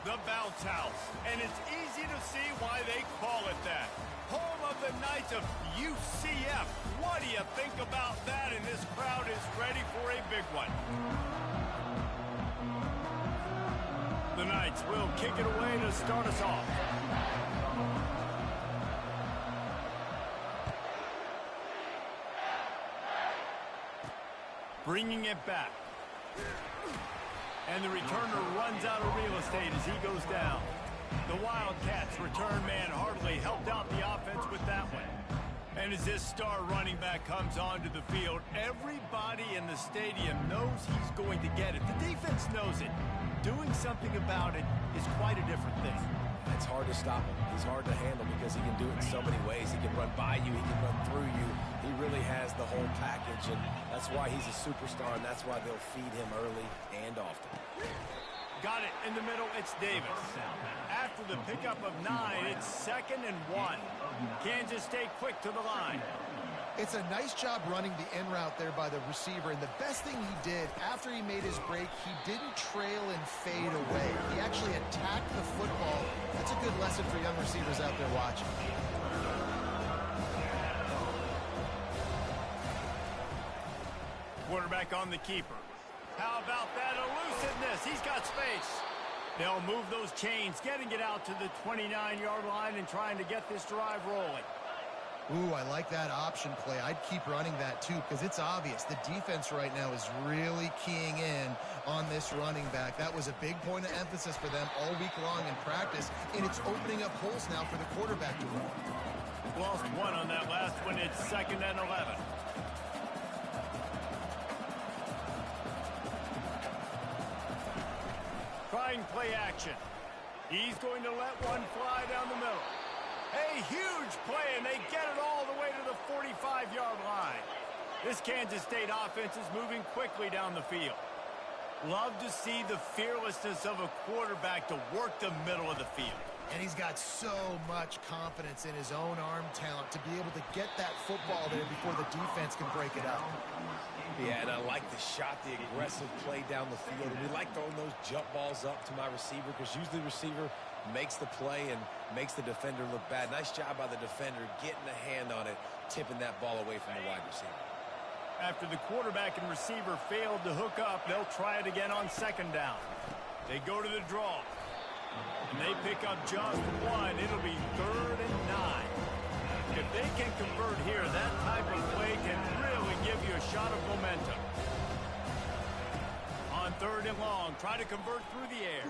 The bounce house, and it's easy to see why they call it that. Home of the Knights of UCF. What do you think about that? And this crowd is ready for a big one. The Knights will kick it away to start us off. Bringing it back. And the returner runs out of real estate as he goes down. The Wildcats return man hardly helped out the offense with that one. And as this star running back comes onto the field, everybody in the stadium knows he's going to get it. The defense knows it. Doing something about it is quite a different thing. It's hard to stop him. He's hard to handle because he can do it in so many ways. He can run by you. He can run through you. He really has the whole package, and that's why he's a superstar, and that's why they'll feed him early and often. Got it in the middle. It's Davis. After the pickup of 9, it's 2nd and 1. Kansas stay quick to the line. It's a nice job running the in route there by the receiver, and the best thing he did after he made his break, he didn't trail and fade away. He actually attacked the football. That's a good lesson for young receivers out there watching. Quarterback on the keeper. How about that elusiveness? He's got space. They'll move those chains, getting it out to the 29-yard line and trying to get this drive rolling. Ooh, I like that option play. I'd keep running that too because it's obvious the defense right now is really keying in on this running back. That was a big point of emphasis for them all week long in practice, and it's opening up holes now for the quarterback to run. Lost one on that last one. It's 2nd and 11. Trying play action. He's going to let one fly down the middle. A huge play, and they get it all the way to the 45-yard line. This Kansas State offense is moving quickly down the field. Love to see the fearlessness of a quarterback to work the middle of the field. And he's got so much confidence in his own arm talent to be able to get that football there before the defense can break it up. Yeah, and I like the shot, the aggressive play down the field. And we like throwing those jump balls up to my receiver because usually the receiver makes the play and makes the defender look bad. Nice job by the defender getting a hand on it, tipping that ball away from the wide receiver. After the quarterback and receiver failed to hook up, they'll try it again on 2nd down. They go to the draw. And they pick up just one. It'll be 3rd and 9. If they can convert here, that type of play can really give you a shot of momentum. On 3rd and long, try to convert through the air.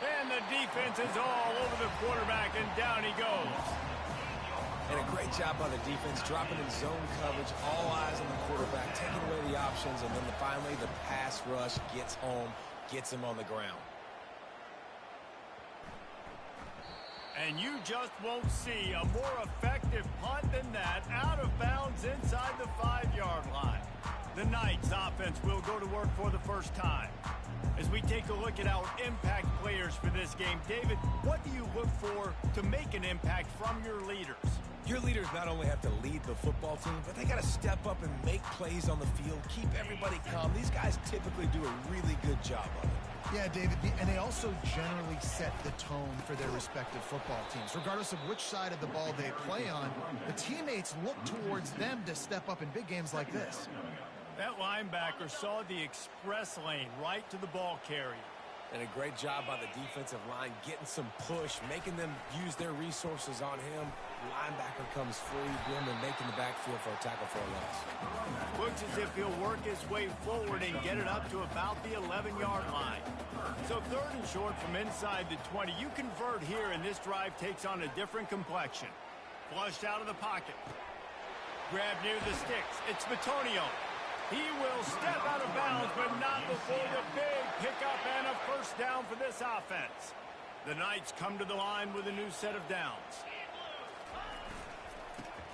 And the defense is all over the quarterback, and down he goes. And a great job by the defense, dropping in zone coverage, all eyes on the quarterback, taking away the options, and then finally the pass rush gets home, gets him on the ground. And you just won't see a more effective punt than that, out of bounds inside the 5-yard line. The Knights offense will go to work for the first time. As we take a look at our impact players for this game, David, what do you look for to make an impact from your leaders? Your leaders not only have to lead the football team, but they got to step up and make plays on the field, keep everybody calm. These guys typically do a really good job of it. Yeah, David, and they also generally set the tone for their respective football teams. Regardless of which side of the ball they play on, the teammates look towards them to step up in big games like this. That linebacker saw the express lane right to the ball carrier. And a great job by the defensive line, getting some push, making them use their resources on him. Linebacker comes free, him and making the backfield for a tackle for a loss. Looks as if he'll work his way forward and get it up to about the 11-yard line. So 3rd and short from inside the 20. You convert here, and this drive takes on a different complexion. Flushed out of the pocket. Grab near the sticks. It's Batonio. He will step out of bounds, but not before the big pickup and a first down for this offense. The Knights come to the line with a new set of downs.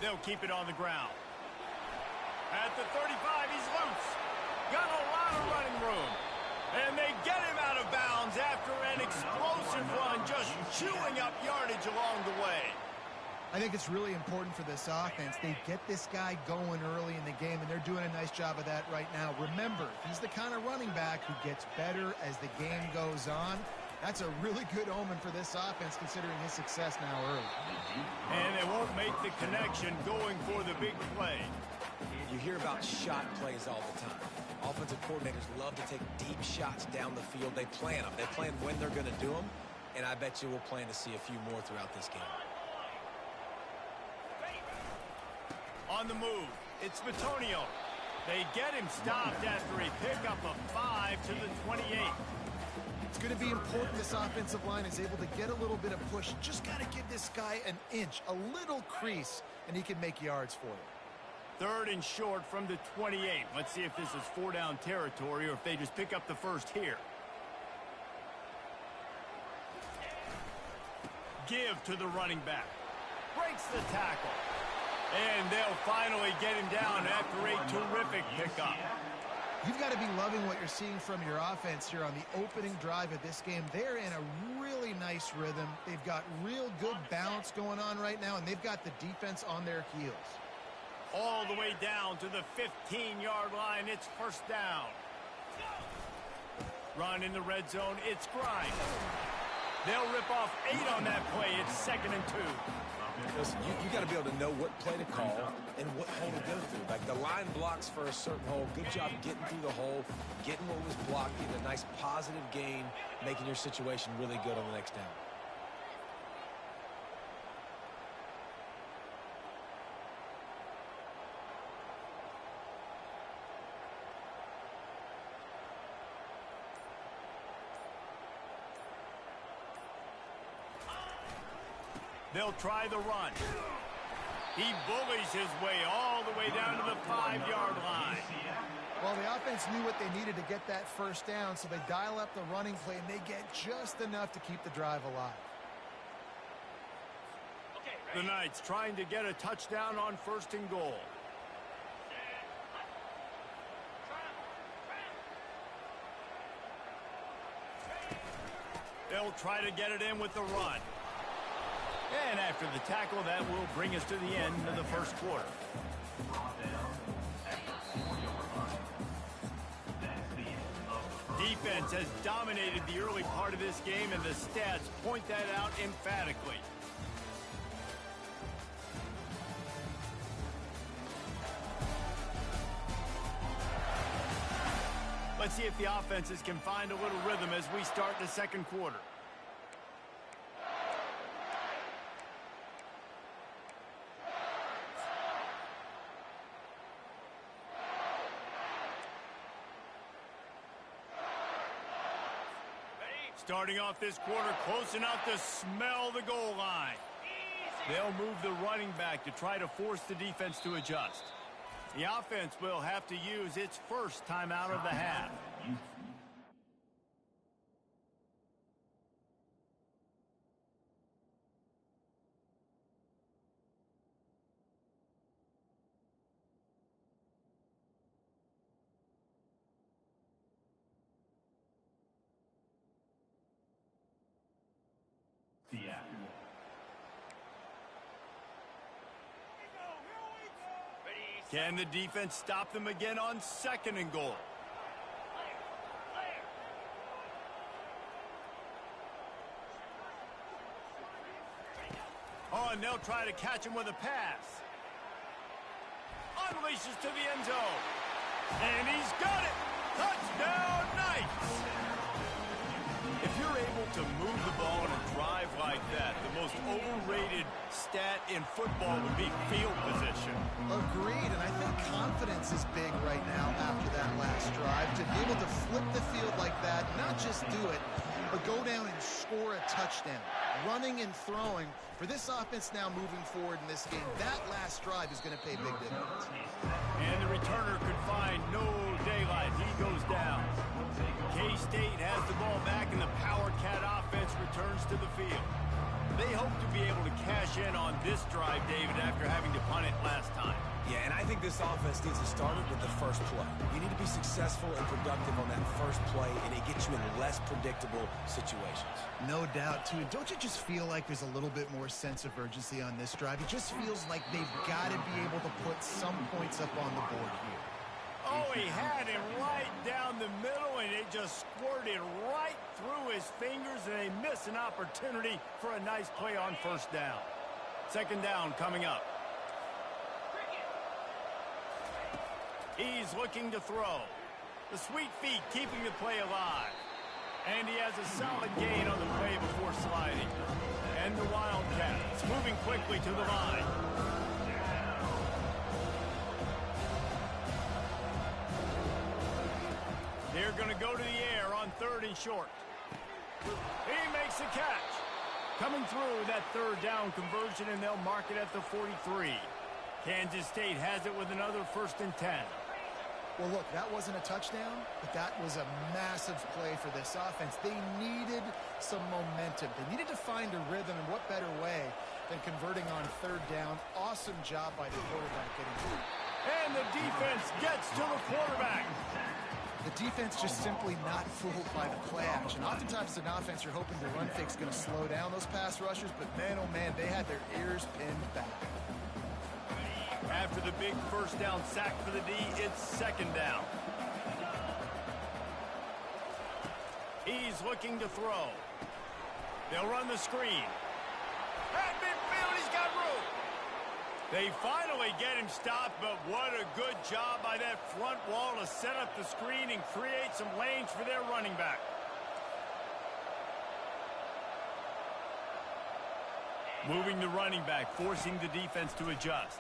They'll keep it on the ground. At the 35, he's loose. Got a lot of running room. And they get him out of bounds after an explosive run, just chewing up yardage along the way. I think it's really important for this offense. They get this guy going early in the game, and they're doing a nice job of that right now. Remember, he's the kind of running back who gets better as the game goes on. That's a really good omen for this offense, considering his success now early. And they won't make the connection going for the big play. You hear about shot plays all the time. Offensive coordinators love to take deep shots down the field. They plan them. They plan when they're going to do them. And I bet you we'll plan to see a few more throughout this game. On the move, it's Bitonio. They get him stopped after a pickup of 5 to the 28. It's going to be important this offensive line is able to get a little bit of push. Just got to give this guy an inch, a little crease, and he can make yards for you. 3rd and short from the 28. Let's see if this is 4-down territory or if they just pick up the first here. Give to the running back. Breaks the tackle. And they'll finally get him down after a terrific pickup. You've got to be loving what you're seeing from your offense here on the opening drive of this game. They're in a really nice rhythm. They've got real good balance going on right now, and they've got the defense on their heels. All the way down to the 15-yard line. It's 1st down. Run in the red zone. It's Grimes. They'll rip off 8 on that play. It's 2nd and 2. Listen, you got to be able to know what play to call and what hole to go through. Like the line blocks for a certain hole. Good job getting through the hole, getting what was blocked, getting a nice positive gain, making your situation really good on the next down. They'll try the run. He bullies his way all the way down to the 5-yard line. Well, the offense knew what they needed to get that 1st down, so they dial up the running play, and they get just enough to keep the drive alive. The Knights trying to get a touchdown on 1st and goal. They'll try to get it in with the run. And after the tackle, that will bring us to the end of the 1st quarter. Defense has dominated the early part of this game, and the stats point that out emphatically. Let's see if the offenses can find a little rhythm as we start the 2nd quarter. Starting off this quarter close enough to smell the goal line. They'll move the running back to try to force the defense to adjust. The offense will have to use its 1st timeout of the half. Can the defense stop them again on 2nd and goal? Oh, and they'll try to catch him with a pass. Unleashes to the end zone. And he's got it! Touchdown, Knights! If you're able to move the ball in a drive like that, the most overrated stat in football would be field position. Agreed, and I think confidence is big right now after that last drive. To be able to flip the field like that, not just do it, but go down and score a touchdown. Running and throwing. For this offense now moving forward in this game, that last drive is going to pay big dividends. And the returner could find no daylight. He goes down. K-State has the ball back, and the Power Cat offense returns to the field. They hope to be able to cash in on this drive, David, after having to punt it last time. Yeah, and I think this offense needs to start it with the first play. You need to be successful and productive on that first play, and it gets you in less predictable situations. No doubt, too. Don't you just feel like there's a little bit more sense of urgency on this drive? It just feels like they've got to be able to put some points up on the board here. Oh, he had him right down the middle, and it just squirted right through his fingers, and they missed an opportunity for a nice play on first down. Second down coming up. He's looking to throw. The sweet feet keeping the play alive. And he has a solid gain on the play before sliding. And the Wildcats moving quickly to the line. They're going to go to the air on 3rd and short. He makes the catch. Coming through that 3rd down conversion, and they'll mark it at the 43. Kansas State has it with another 1st and 10. Well, look, that wasn't a touchdown, but that was a massive play for this offense. They needed some momentum. They needed to find a rhythm, and what better way than converting on 3rd down. Awesome job by the quarterback getting through. And the defense gets to the quarterback. The defense just simply not fooled by the play action. Oftentimes, as an offense, you're hoping the run fake's going to slow down those pass rushers, but man, oh man, they had their ears pinned back. After the big 1st down sack for the D, it's 2nd down. He's looking to throw. They'll run the screen. At midfield, he's got room. They finally get him stopped, but what a good job by that front wall to set up the screen and create some lanes for their running back. Moving the running back, forcing the defense to adjust.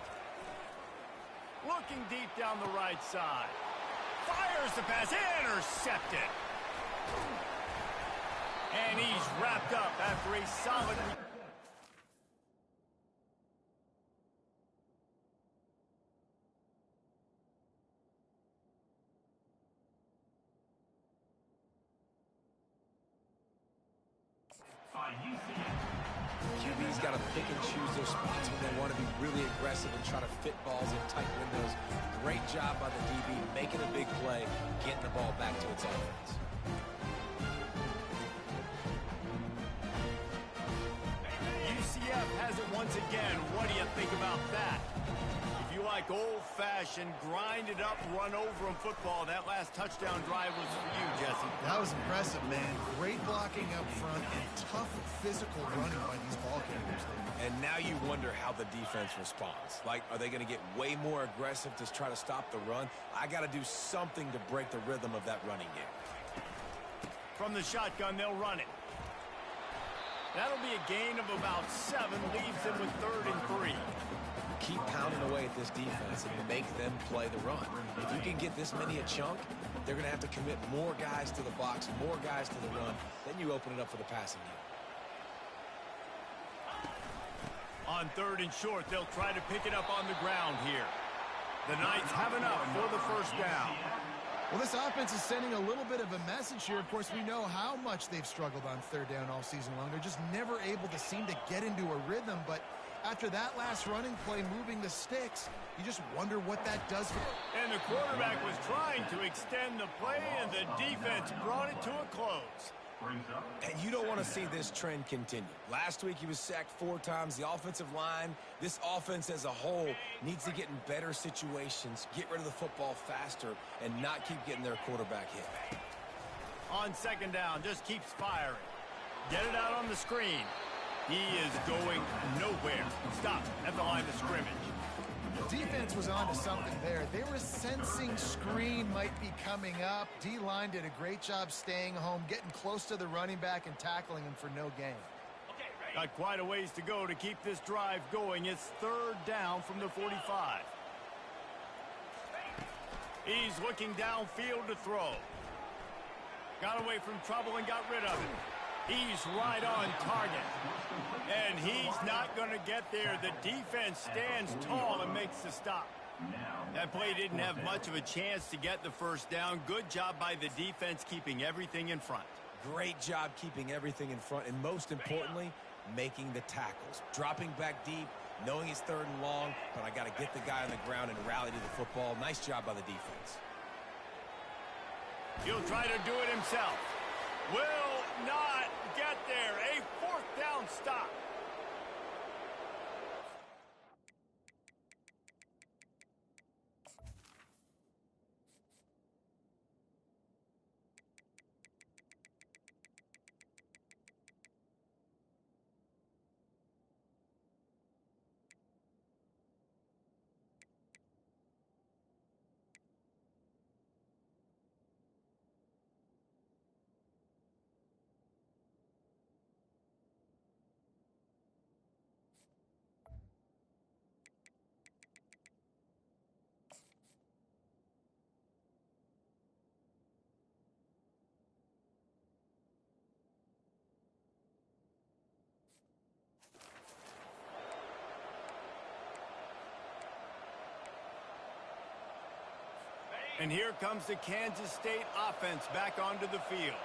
Looking deep down the right side. Fires the pass, intercepted. And he's wrapped up after a solid... QB's got to pick and choose their spots when they want to be really aggressive and try to fit balls in tight windows. Great job by the DB making a big play, getting the ball back to its offense. UCF has it once again. What do you think about that? If you like old-fashioned, grind-it-up, run-over-'em football, that last touchdown drive was for you, Jesse. That was impressive, man. Great blocking up front and tough physical running by these ball carriers there. And now you wonder how the defense responds. Like, are they going to get way more aggressive to try to stop the run? I got to do something to break the rhythm of that running game. From the shotgun, they'll run it. That'll be a gain of about 7, leaves them with 3rd and 3. Keep pounding away at this defense and make them play the run. If you can get this many a chunk, they're going to have to commit more guys to the box, more guys to the run. Then you open it up for the passing game. On 3rd and short, they'll try to pick it up on the ground here. The Knights have enough for the 1st down. Well, this offense is sending a little bit of a message here. Of course, we know how much they've struggled on 3rd down all season long. They're just never able to seem to get into a rhythm, but after that last running play, moving the sticks, you just wonder what that does for them. And the quarterback was trying to extend the play, and the defense brought it to a close. And you don't want to see this trend continue. Last week, he was sacked 4 times. The offensive line, this offense as a whole, needs to get in better situations, get rid of the football faster, and not keep getting their quarterback hit. On 2nd down, just keeps firing. Get it out on the screen. He is going nowhere. Stop at the line of scrimmage. The defense was on to something there. They were sensing screen might be coming up. D-line did a great job staying home, getting close to the running back and tackling him for no gain. Got quite a ways to go to keep this drive going. It's 3rd down from the 45. He's looking downfield to throw. Got away from trouble and got rid of it. He's right on target. And he's not going to get there. The defense stands tall and makes the stop. That play didn't have much of a chance to get the 1st down. Good job by the defense keeping everything in front. Great job keeping everything in front, and most importantly, making the tackles. Dropping back deep, knowing it's 3rd and long, but I got to get the guy on the ground and rally to the football. Nice job by the defense. He'll try to do it himself. Will not get there. A 4th down stop. And here comes the Kansas State offense back onto the field.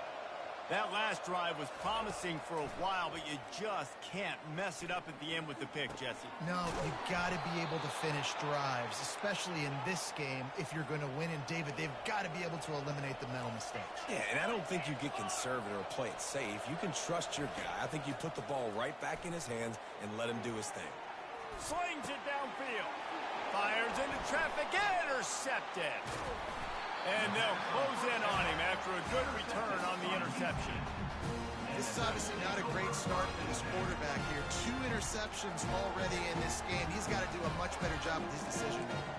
That last drive was promising for a while, but you just can't mess it up at the end with the pick, Jesse. No, you got to be able to finish drives, especially in this game. If you're going to win, and David, they've got to be able to eliminate the mental mistakes. Yeah, and I don't think you get conservative or play it safe. You can trust your guy. I think you put the ball right back in his hands and let him do his thing. Slings it downfield. Fires into traffic. Intercepted. And they'll close in on him after a good return on the interception. This is obviously not a great start for this quarterback here. 2 interceptions already in this game. He's got to do a much better job with his decision making.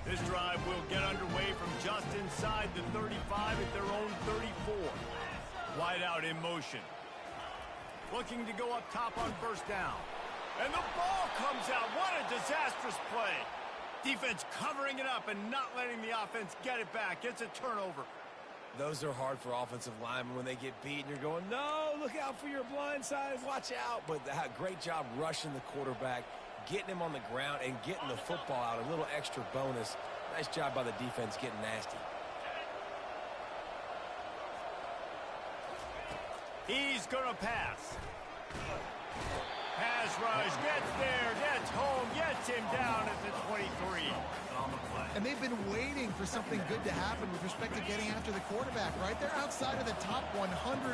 This drive will get underway from just inside the 35 at their own 34. Wide out in motion. Looking to go up top on first down. And the ball comes out. What a disastrous play. Defense covering it up and not letting the offense get it back. It's a turnover. Those are hard for offensive linemen when they get beat and you're going, no, look out for your blind side, watch out. But great job rushing the quarterback, getting him on the ground and getting the football out. A little extra bonus. Nice job by the defense getting nasty. He's going to pass. Pass rush, gets there, gets home, gets him down at the 23. And they've been waiting for something good to happen with respect to getting after the quarterback, right? They're outside of the top 100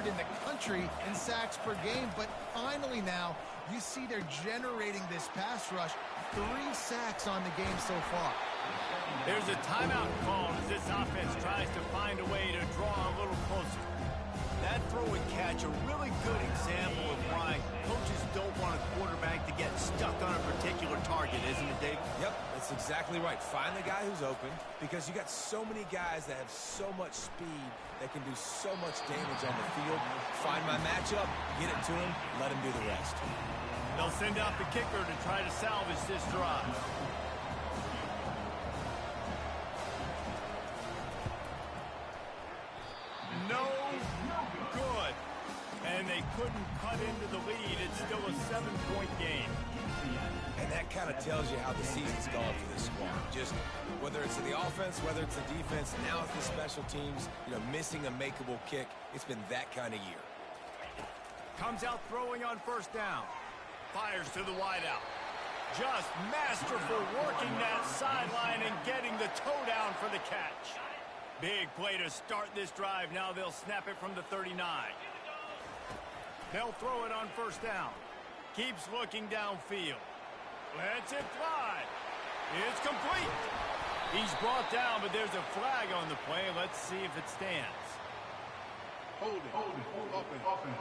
in the country in sacks per game, but finally now you see they're generating this pass rush. 3 sacks on the game so far. There's a timeout called as this offense tries to find a way to draw a little closer. That throw and catch, a really good example of why coaches don't want a quarterback to get stuck on a particular target, isn't it, Dave? Yep, that's exactly right. Find the guy who's open because you got so many guys that have so much speed that can do so much damage on the field. Find my matchup, get it to him, let him do the rest. They'll send out the kicker to try to salvage this drive. No good. And they couldn't cut into the lead. It's still a 7-point game. And that kind of tells you how the season's gone for this squad. Just whether it's the offense, whether it's the defense, now it's the special teams, missing a makeable kick. It's been that kind of year. Comes out throwing on first down. Fires to the wideout. Just masterful working that sideline and getting the toe down for the catch. Big play to start this drive. Now they'll snap it from the 39. They'll throw it on first down. Keeps looking downfield. Lets it fly. It's complete. He's brought down, but there's a flag on the play. Let's see if it stands. Hold it. Open.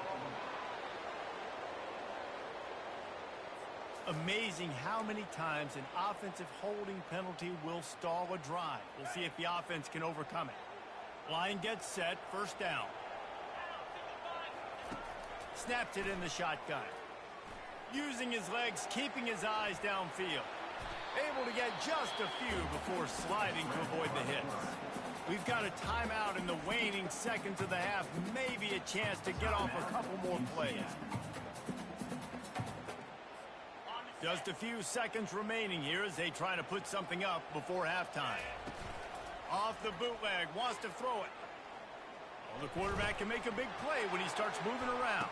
Amazing how many times an offensive holding penalty will stall a drive. We'll see if the offense can overcome it. Line gets set, first down. Snaps it in the shotgun. Using his legs, keeping his eyes downfield. Able to get just a few before sliding to avoid the hits. We've got a timeout in the waning seconds of the half. Maybe a chance to get off a couple more plays. Just a few seconds remaining here as they try to put something up before halftime. Off the bootleg, wants to throw it. Well, the quarterback can make a big play when he starts moving around.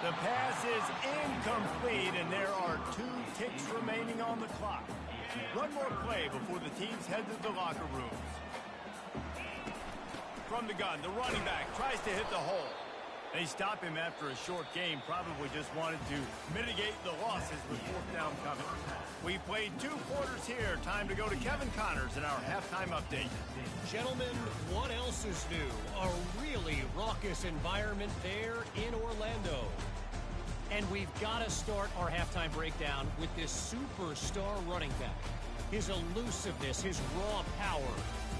The pass is incomplete, and there are 2 ticks remaining on the clock. One more play before the teams head to the locker rooms. From the gun, the running back tries to hit the hole. They stop him after a short game, probably just wanted to mitigate the losses with fourth down coming. We played 2 quarters here. Time to go to Kevin Connors in our halftime update. Gentlemen, what else is new? A really raucous environment there in Orlando. And we've got to start our halftime breakdown with this superstar running back. His elusiveness, his raw power.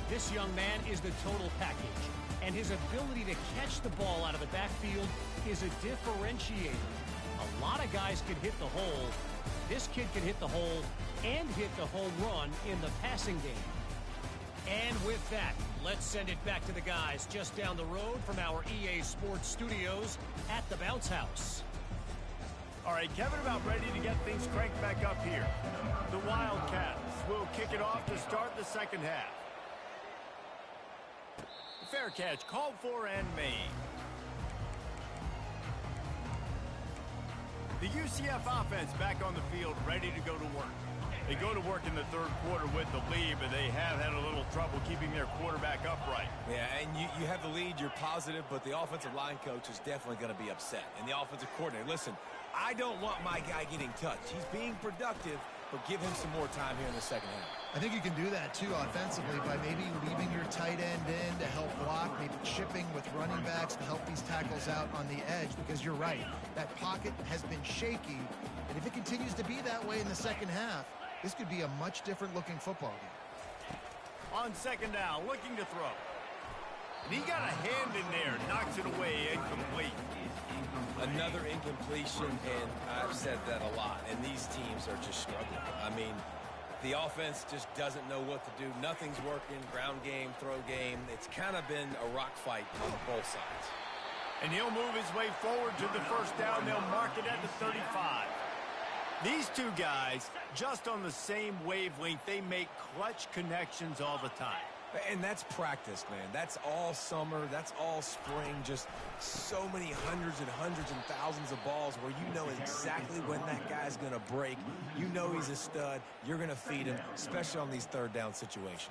This young man is the total package. And his ability to catch the ball out of the backfield is a differentiator. A lot of guys can hit the hole. This kid can hit the hole and hit the home run in the passing game. And with that, let's send it back to the guys just down the road from our EA Sports studios at the Bounce House. All right, Kevin, about ready to get things cranked back up here. The Wildcats will kick it off to start the second half. Fair catch called for and made. The UCF offense back on the field, ready to go to work. They go to work in the third quarter with the lead, but they have had a little trouble keeping their quarterback upright. Yeah, and you have the lead, you're positive, but the offensive line coach is definitely going to be upset. And the offensive coordinator, listen, I don't want my guy getting touched. He's being productive, but give him some more time here in the second half. I think you can do that, too, offensively, by maybe leaving your tight end in to help block, maybe chipping with running backs to help these tackles out on the edge, because you're right. That pocket has been shaky, and if it continues to be that way in the second half, this could be a much different-looking football game. On second down, looking to throw. And he got a hand in there, knocks it away, incomplete. Another incompletion, and I've said that a lot, and these teams are just struggling. I mean, the offense just doesn't know what to do. Nothing's working, ground game, throw game. It's kind of been a rock fight on both sides. And he'll move his way forward to the first down. They'll mark it at the 35. These two guys, just on the same wavelength, they make clutch connections all the time. And that's practice, man. That's all summer. That's all spring. Just so many hundreds and thousands of balls where you know exactly when that guy's going to break. You know he's a stud. You're going to feed him, especially on these third down situations.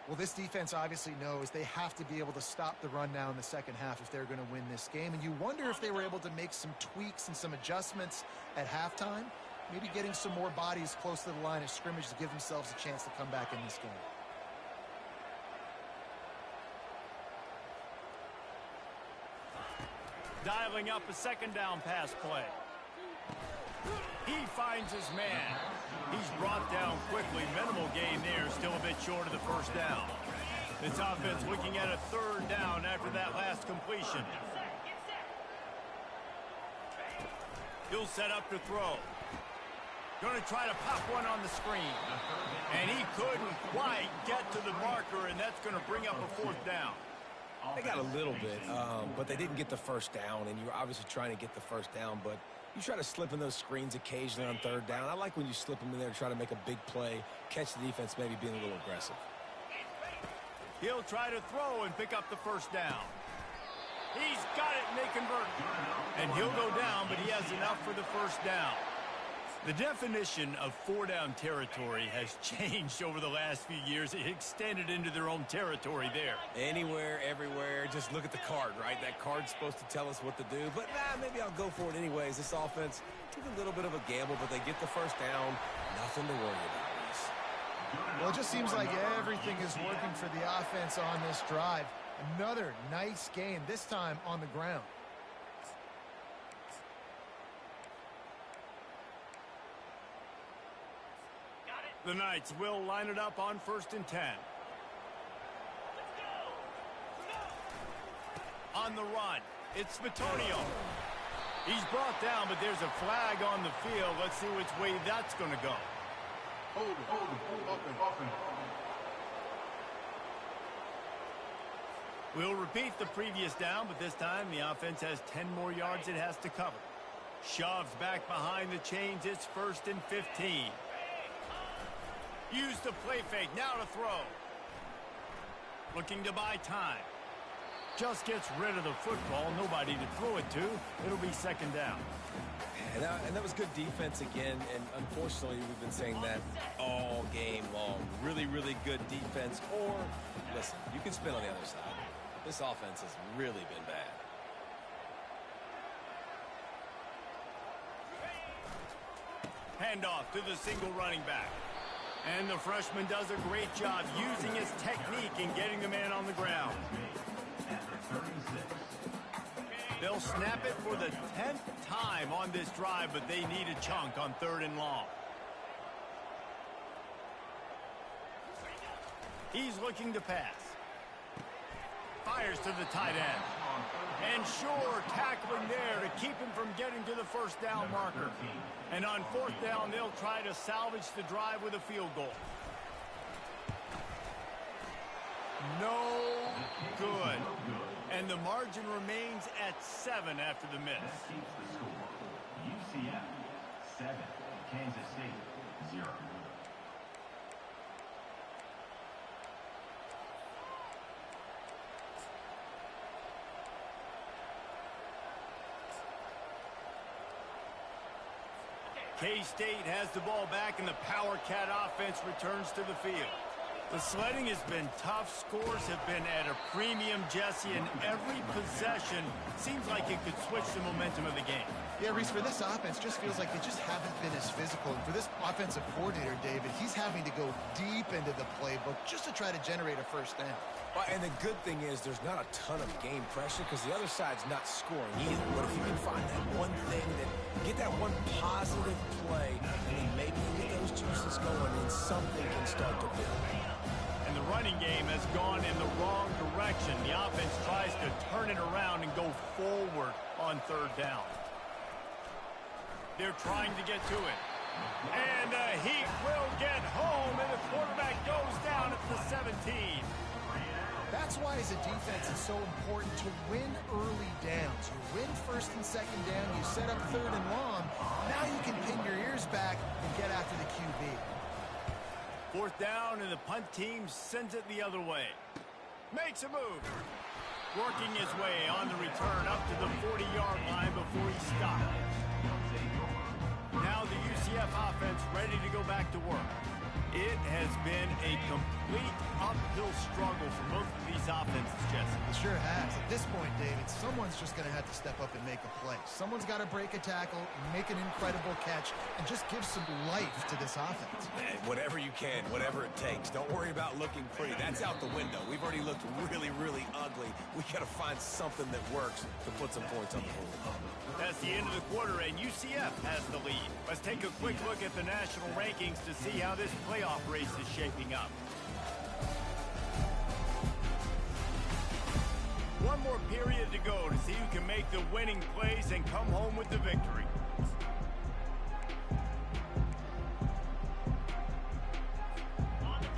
Well, this defense obviously knows they have to be able to stop the run now in the second half if they're going to win this game. And you wonder if they were able to make some tweaks and some adjustments at halftime, maybe getting some more bodies close to the line of scrimmage to give themselves a chance to come back in this game. Dialing up a second down pass play. He finds his man. He's brought down quickly. Minimal gain there. Still a bit short of the first down. This offense looking at a third down after that last completion. He'll set up to throw. Going to try to pop one on the screen. And he couldn't quite get to the marker, and that's going to bring up a fourth down. They got a little bit, but they didn't get the first down, and you're obviously trying to get the first down, but you try to slip in those screens occasionally on third down. I like when you slip them in there to try to make a big play, catch the defense maybe being a little aggressive. He'll try to throw and pick up the first down. He's got it, and they convert. And he'll go down, but he has enough for the first down. The definition of four-down territory has changed over the last few years. It extended into their own territory there. Anywhere, everywhere, just look at the card, right? That card's supposed to tell us what to do, but maybe I'll go for it anyways. This offense took a little bit of a gamble, but they get the first down. Nothing to worry about. Well, it just seems like everything is working for the offense on this drive. Another nice gain, this time on the ground. The Knights will line it up on 1st and 10. On the run, it's Bitonio. He's brought down, but there's a flag on the field. Let's see which way that's going to go. Hold it, up and. We'll repeat the previous down, but this time the offense has 10 more yards it has to cover. Shoves back behind the chains. It's 1st and 15. Use the play fake, now to throw. Looking to buy time. Just gets rid of the football, nobody to throw it to. It'll be second down. And that was good defense again, and unfortunately we've been saying that all game long. Really, really good defense, or, listen, you can spin on the other side. This offense has really been bad. Handoff to the single running back. And the freshman does a great job using his technique and getting the man on the ground. They'll snap it for the 10th time on this drive, but they need a chunk on 3rd and long. He's looking to pass. Fires to the tight end. And sure, tackling there to keep him from getting to the first down marker. And on 4th down, they'll try to salvage the drive with a field goal. No good. And the margin remains at 7 after the miss. K-State has the ball back, and the Power Cat offense returns to the field. The sledding has been tough. Scores have been at a premium, Jesse, and every possession seems like it could switch the momentum of the game. Yeah, Reese, for this offense, just feels like they just haven't been as physical. And for this offensive coordinator, David, he's having to go deep into the playbook just to try to generate a first down. Well, and the good thing is there's not a ton of game pressure because the other side's not scoring either. But if you can find that one thing, get that one positive play, and then maybe you get those juices going and something can start to build. And the running game has gone in the wrong direction. The offense tries to turn it around and go forward on third down. They're trying to get to it. And the Heat will get home, and the quarterback goes down at the 17. That's why, as a defense, it's so important to win early downs. You win first and second down, you set up third and long. Now you can pin your ears back and get after the QB. Fourth down, and the punt team sends it the other way. Makes a move. Working his way on the return up to the 40-yard line before he stopped. Now the UCF offense ready to go back to work. It has been a complete uphill struggle for both of these offenses, Jesse. It sure has. At this point, David, someone's just going to have to step up and make a play. Someone's got to break a tackle, make an incredible catch, and just give some life to this offense. And whatever you can, whatever it takes. Don't worry about looking pretty. That's out the window. We've already looked really, really ugly. We got to find something that works to put some points on the board. That's the end of the quarter, and UCF has the lead. Let's take a quick look at the national rankings to see how this playoff race is shaping up. One more period to go to see who can make the winning plays and come home with the victory.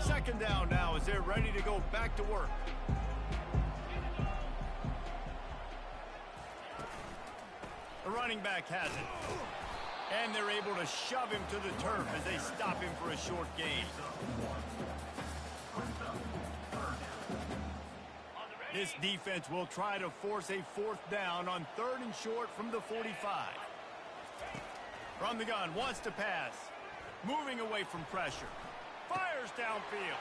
Second down now as they're ready to go back to work. The running back has it. And they're able to shove him to the turf as they stop him for a short gain. This defense will try to force a fourth down on third and short from the 45. From the gun, wants to pass. Moving away from pressure. Fires downfield.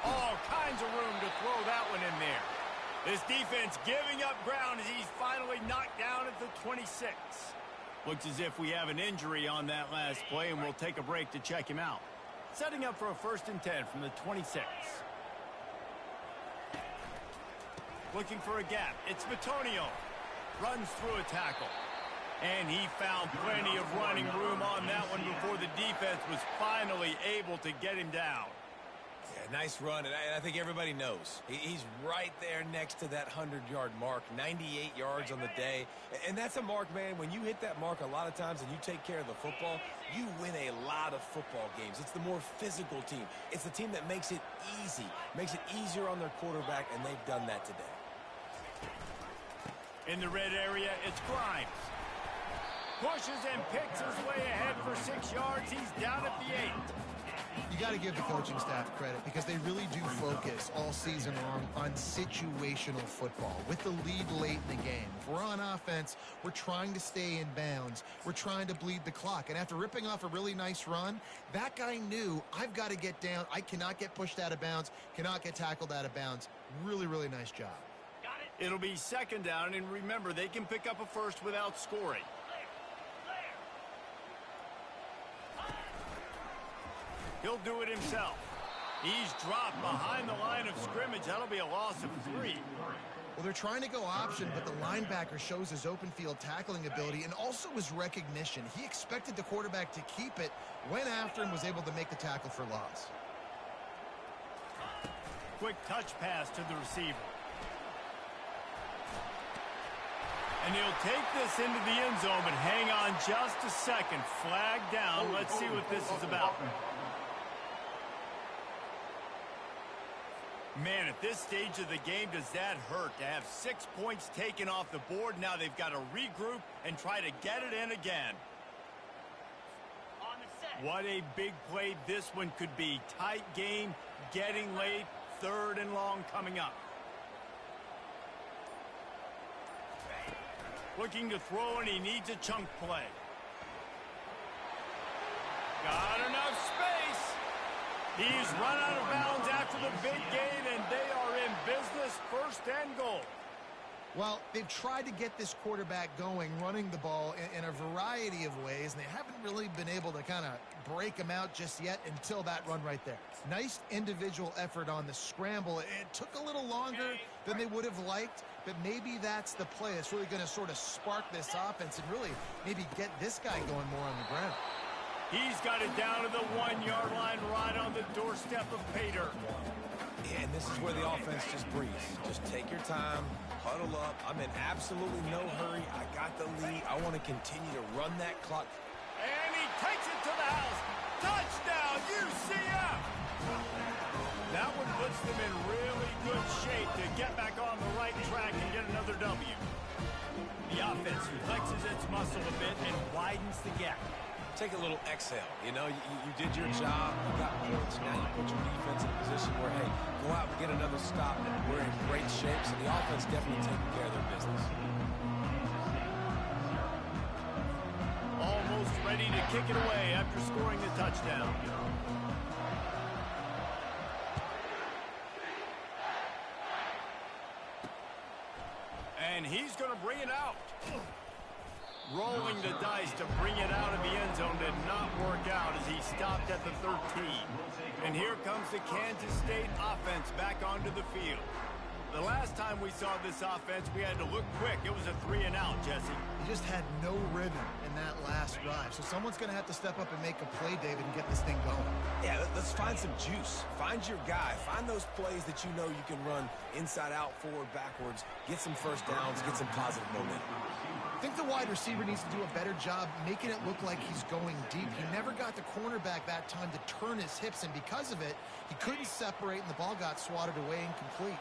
All kinds of room to throw that one in there. This defense giving up ground as he's finally knocked down at the 26. Looks as if we have an injury on that last play, and we'll take a break to check him out. Setting up for a 1st and 10 from the 26. Looking for a gap. It's Bitonio. Runs through a tackle. And he found plenty of running room on that one before the defense was finally able to get him down. Yeah, nice run, and I think everybody knows. He's right there next to that 100-yard mark, 98 yards on the day. And that's a mark, man. When you hit that mark a lot of times and you take care of the football, you win a lot of football games. It's the more physical team. It's the team that makes it easy, makes it easier on their quarterback, and they've done that today. In the red area, it's Grimes. Pushes and picks his way ahead for 6 yards. He's down at the 8. You got to give the coaching staff credit because they really do focus all season long on situational football. With the lead late in the game, if we're on offense, we're trying to stay in bounds. We're trying to bleed the clock. And after ripping off a really nice run, that guy knew, I've got to get down. I cannot get pushed out of bounds, cannot get tackled out of bounds. Really, really nice job. It'll be 2nd down, and remember, they can pick up a first without scoring. He'll do it himself. He's dropped behind the line of scrimmage. That'll be a loss of 3. Well, they're trying to go option, but the linebacker shows his open field tackling ability and also his recognition. He expected the quarterback to keep it, went after and was able to make the tackle for loss. Quick touch pass to the receiver. And he'll take this into the end zone, but hang on just a second. Flag down. Let's see what this is about. Man, at this stage of the game, does that hurt to have 6 points taken off the board? Now they've got to regroup and try to get it in again. What a big play this one could be. Tight game, getting late, 3rd and long coming up. Looking to throw, and he needs a chunk play. Got enough space. He's run out of bounds after the big gain, and they are in business, first and goal. Well, they've tried to get this quarterback going, running the ball in a variety of ways, and they haven't really been able to kind of break him out just yet until that run right there. Nice individual effort on the scramble. It took a little longer than they would have liked, but maybe that's the play that's really going to sort of spark this offense and really maybe get this guy going more on the ground. He's got it down to the 1-yard line right on the doorstep of Pater. Yeah, and this is where the offense just breathes. Just take your time, huddle up. I'm in absolutely no hurry. I got the lead. I want to continue to run that clock. And he takes it to the house. Touchdown, UCF! That one puts them in really good shape to get back on the right track and get another W. The offense flexes its muscle a bit and widens the gap. Take a little exhale. You know, you did your job. You got points. Now you put your defense in a position where, hey, go out and get another stop. We're in great shape, so the offense definitely taking care of their business. Almost ready to kick it away after scoring the touchdown. And he's going to bring it out. Rolling the dice to bring it out of the end zone did not work out as he stopped at the 13. And here comes the Kansas State offense back onto the field. The last time we saw this offense, we had to look quick. It was a 3-and-out, Jesse. He just had no rhythm in that last drive. So someone's going to have to step up and make a play, David, and get this thing going. Yeah, let's find some juice. Find your guy. Find those plays that you know you can run inside out, forward, backwards. Get some first downs. Get some positive momentum. I think the wide receiver needs to do a better job making it look like he's going deep. He never got the cornerback that time to turn his hips, and because of it, he couldn't separate, and the ball got swatted away incomplete.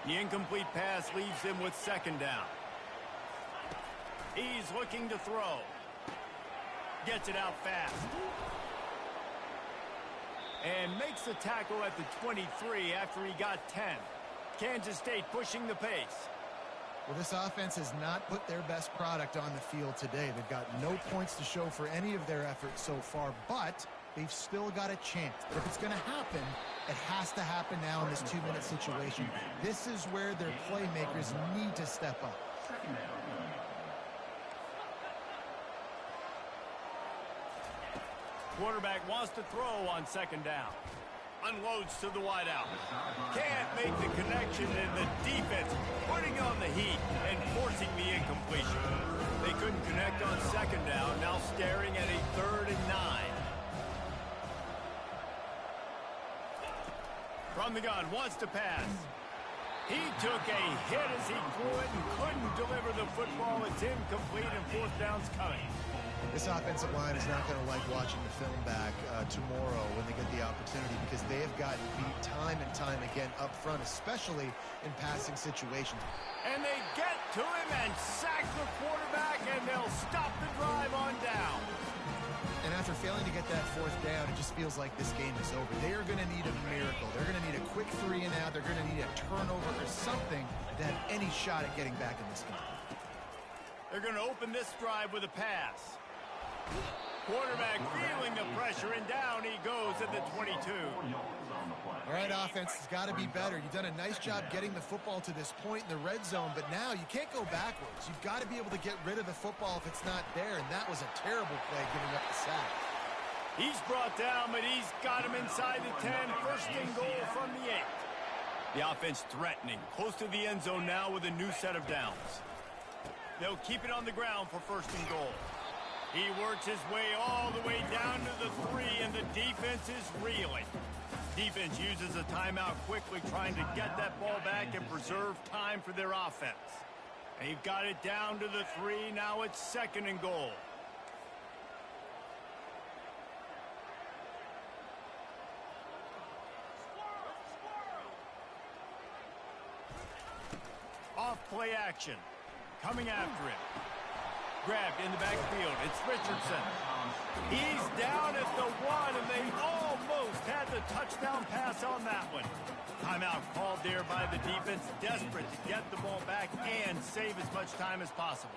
The incomplete pass leaves him with second down. He's looking to throw. Gets it out fast. And makes the tackle at the 23 after he got 10. Kansas State pushing the pace. Well, this offense has not put their best product on the field today. They've got no points to show for any of their efforts so far, but they've still got a chance. But if it's going to happen, it has to happen now in this 2-minute situation. This is where their playmakers need to step up. Quarterback wants to throw on second down. Unloads to the wideout. Can't make the connection, and the defense putting on the heat and forcing the incompletion. They couldn't connect on second down, now staring at a 3rd and 9. From the gun, wants to pass. He took a hit as he threw it and couldn't deliver the football. It's incomplete, and 4th down's coming. This offensive line is not going to like watching the film back tomorrow when they get the opportunity, because they have gotten beat time and time again up front, especially in passing situations. And they get to him and sack the quarterback, and they'll stop the drive on down. And after failing to get that 4th down, it just feels like this game is over. They are going to need a miracle. They're going to need a quick 3-and-out. They're going to need a turnover or something to have any shot at getting back in this game. They're going to open this drive with a pass. Quarterback feeling the pressure, and down he goes at the 22. All right, offense has got to be better. You've done a nice job getting the football to this point in the red zone, but now you can't go backwards. You've got to be able to get rid of the football if it's not there, and that was a terrible play giving up the sack. He's brought down, but he's got him inside the 10. First and goal from the 8. The offense threatening, close to the end zone now with a new set of downs. They'll keep it on the ground for first and goal. He works his way all the way down to the 3, and the defense is reeling. Defense uses a timeout quickly, trying to get that ball back and preserve time for their offense. They've got it down to the 3. Now it's second and goal. Off play action. Coming after it. Grabbed in the backfield. It's Richardson. He's down at the 1, and they almost had the touchdown pass on that one. Timeout called there by the defense, desperate to get the ball back and save as much time as possible.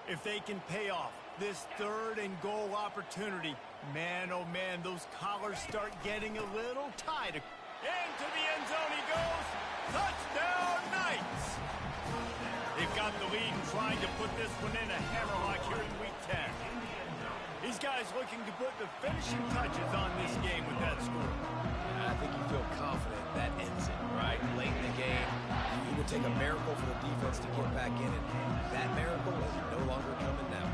If they can pay off this 3rd and goal opportunity. Man, oh man, those collars start getting a little tight. Into the end zone he goes. Touchdown, Knights! They've got the lead and trying to put this one in a hammerlock here in Week 10. These guys looking to put the finishing touches on this game with that score. I think you feel confident that ends it, right? Late in the game, it would take a miracle for the defense to get back in it. That miracle is no longer coming now.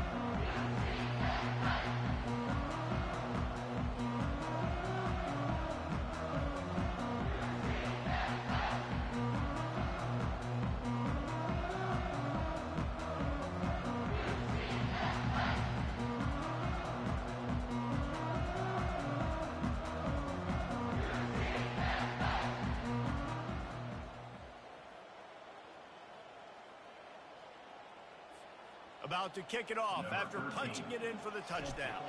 About to kick it off after punching it in for the touchdown.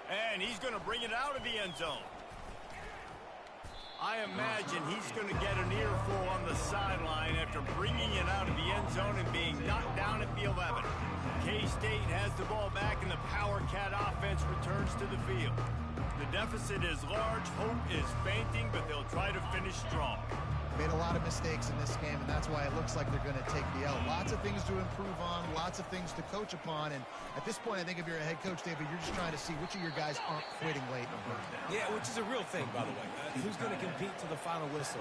And he's going to bring it out of the end zone. I imagine he's going to get an earful on the sideline after bringing it out of the end zone and being knocked down at the 11. K-State has the ball back and the Power Cat offense returns to the field. The deficit is large, hope is fainting, but they'll try to finish strong. Made a lot of mistakes in this game, and that's why it looks like they're going to take the L. Lots of things to improve on, lots of things to coach upon, and at this point, I think if you're a head coach, David, you're just trying to see which of your guys aren't quitting late in the game. Yeah, which is a real thing, by the way. Who's going to compete to the final whistle?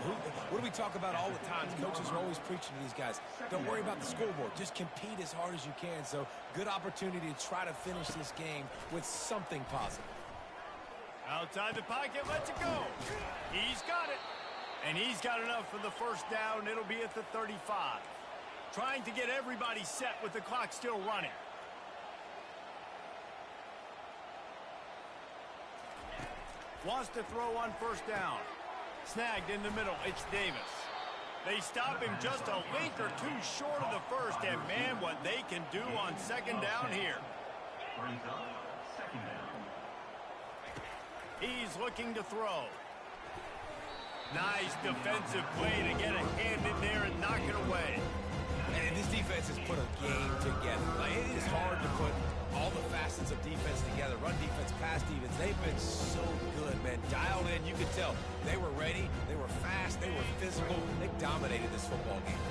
What do we talk about all the time? Coaches are always preaching to these guys. Don't worry about the scoreboard. Just compete as hard as you can. So, good opportunity to try to finish this game with something positive. Outside the pocket, lets it go. He's got it. And he's got enough for the first down. It'll be at the 35. Trying to get everybody set with the clock still running. Wants to throw on first down. Snagged in the middle. It's Davis. They stop him just a link or two short of the first. And, man, what they can do on second down here. He's looking to throw. Nice defensive play to get a hand in there and knock it away. And this defense has put a game together. Like, it is hard to put all the facets of defense together. Run defense, pass defense. They've been so good, man. Dialed in. You could tell they were ready. They were fast. They were physical. They dominated this football game.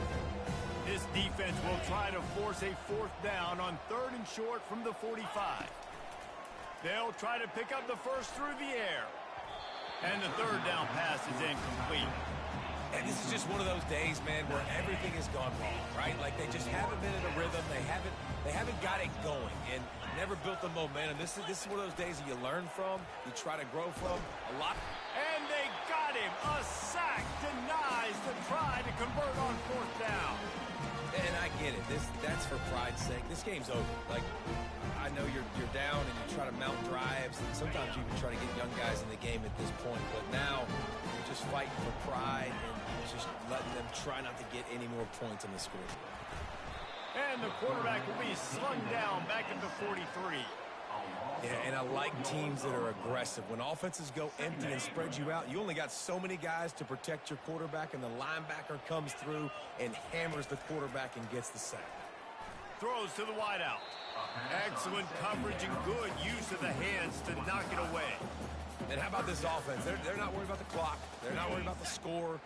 This defense will try to force a fourth down on 3rd and short from the 45. They'll try to pick up the first through the air. And the 3rd down pass is incomplete. And this is just one of those days, man, where everything has gone wrong, right? Like, they just haven't been in a rhythm. They haven't got it going and never built the momentum. This is one of those days that you learn from, you try to grow from a lot. And they got him. A sack denies the try to convert on 4th down. And I get it. That's for pride's sake. This game's over. Like, I know you're down and you try to mount drives, and sometimes you even try to get young guys in the game at this point. But now you're just fighting for pride and just letting them try not to get any more points on the scoreboard. And the quarterback will be slung down back at the 43. Yeah, and I like teams that are aggressive. When offenses go empty and spread you out, you only got so many guys to protect your quarterback, and the linebacker comes through and hammers the quarterback and gets the sack. Throws to the wideout. Excellent coverage and good use of the hands to knock it away. And how about this offense? They're not worried about the clock. They're not worried about the score.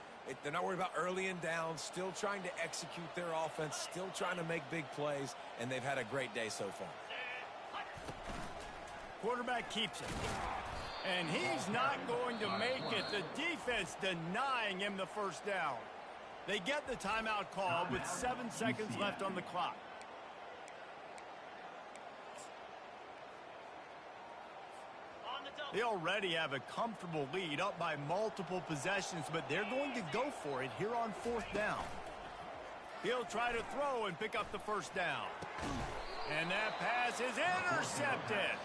They're not worried about early and down. Still trying to execute their offense. Still trying to make big plays. And they've had a great day so far. Quarterback keeps it. And he's not going to make it. The defense denying him the first down. They get the timeout call with 7 seconds left on the clock. They already have a comfortable lead, up by multiple possessions, but they're going to go for it here on 4th down. He'll try to throw and pick up the first down. And that pass is intercepted.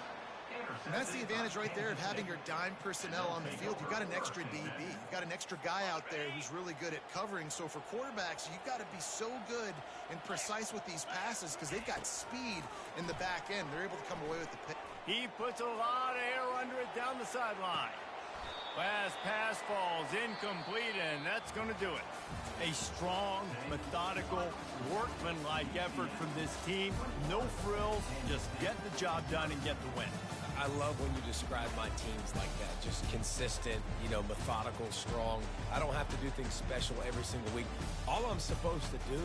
And that's the advantage right there of having your dime personnel on the field. You've got an extra DB. You've got an extra guy out there who's really good at covering. So for quarterbacks, you've got to be so good and precise with these passes because they've got speed in the back end. They're able to come away with the pick. He puts a lot of air under it down the sideline. Last pass falls incomplete, and that's going to do it. A strong, methodical, workmanlike effort from this team. No frills, just get the job done and get the win. I love when you describe my teams like that. Just consistent, methodical, strong. I don't have to do things special every single week. All I'm supposed to do